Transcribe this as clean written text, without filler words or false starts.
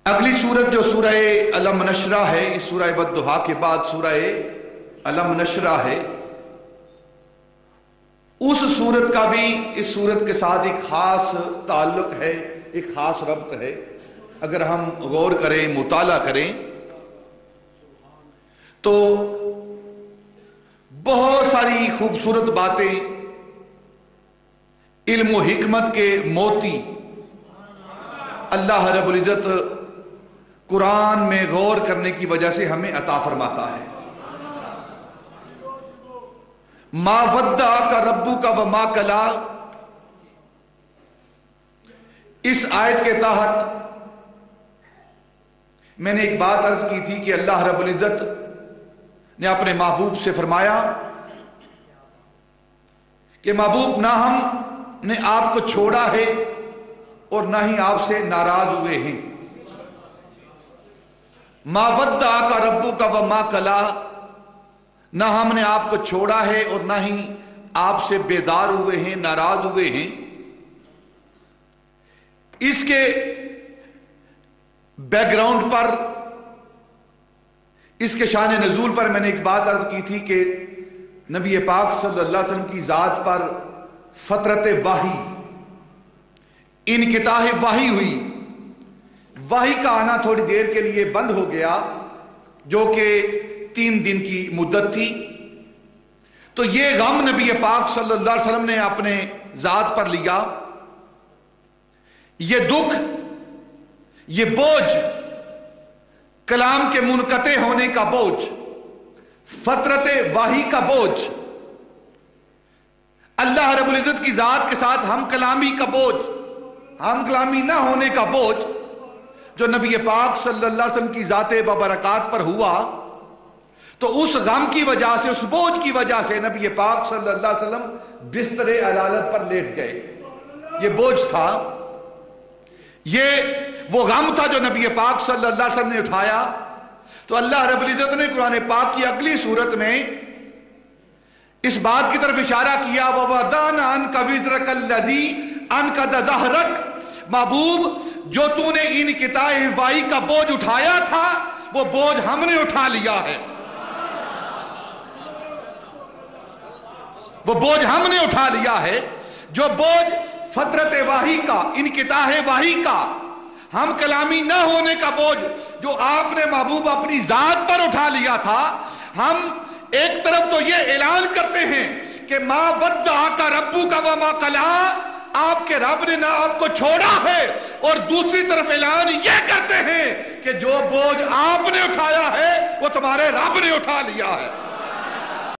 اگلی سورت جو سورہ الم نشرہ ہے، اس سورہ والضحیٰ کے بعد سورہ الم نشرہ ہے، اس سورت کا بھی اس سورت کے ساتھ ایک خاص تعلق ہے، ایک خاص ربط ہے۔ اگر ہم غور کریں، مطالعہ کریں تو بہت ساری خوبصورت باتیں، علم و حکمت کے موتی اللہ رب العزت قرآن میں غور کرنے کی وجہ سے ہمیں عطا فرماتا ہے۔ ما ودعک ربک وما قلی، اس آیت کے تحت میں نے ایک بات عرض کی تھی کہ اللہ رب العزت نے اپنے محبوب سے فرمایا کہ محبوب، نہ ہم نے آپ کو چھوڑا ہے اور نہ ہی آپ سے ناراض ہوئے ہیں۔ ما ودعک ربک وما قلی، نہ ہم نے آپ کو چھوڑا ہے اور نہ ہی آپ سے بیدار ہوئے ہیں، ناراض ہوئے ہیں۔ اس کے بیک گراؤنڈ پر، اس کے شان نزول پر میں نے ایک بات عرض کی تھی کہ نبی پاک صلی اللہ علیہ وسلم کی ذات پر فترت وحی، انقطاع وحی ہوئی، وحی کا آنا تھوڑی دیر کے لیے بند ہو گیا، جو کہ 3 دن کی مدت تھی۔ تو یہ غم نبی پاک صلی اللہ علیہ وسلم نے اپنے ذات پر لیا، یہ دکھ، یہ بوجھ، کلام کے منقطع ہونے کا بوجھ، فترت وحی کا بوجھ، اللہ رب العزت کی ذات کے ساتھ ہم کلامی کا بوجھ، ہم کلامی نہ ہونے کا بوجھ جو نبی پاک صلی اللہ علیہ وسلم کی ذات ببرکات پر ہوا، تو اس غم کی وجہ سے، اس بوجھ کی وجہ سے نبی پاک صلی اللہ علیہ وسلم بستر علالت پر لیٹ گئے۔ یہ بوجھ تھا، یہ وہ غم تھا جو نبی پاک صلی اللہ علیہ وسلم نے اٹھایا۔ تو اللہ رب العزت نے قرآن پاک کی اگلی سورت میں اس بات کی طرف اشارہ کیا، وَوَضَعْنَا عَنْكَ وِزْرَكَ الَّذِي أَنْقَضَ ظَهْرَكَ، محبوب جو تو نے انقطاع وحی کا بوجھ اٹھایا تھا، وہ بوجھ ہم نے اٹھا لیا ہے، وہ بوجھ ہم نے اٹھا لیا ہے۔ جو بوجھ فترت وحی کا، انقطاع وحی کا، ہم کلامی نہ ہونے کا بوجھ جو آپ نے محبوب اپنی ذات پر اٹھا لیا تھا، ہم ایک طرف تو یہ اعلان کرتے ہیں کہ ما ودعک ربک وما قلی، آپ کے رب نے نہ آپ کو چھوڑا ہے، اور دوسری طرف اعلان یہ کرتے ہیں کہ جو بوجھ آپ نے اٹھایا ہے وہ تمہارے رب نے اٹھا لیا ہے۔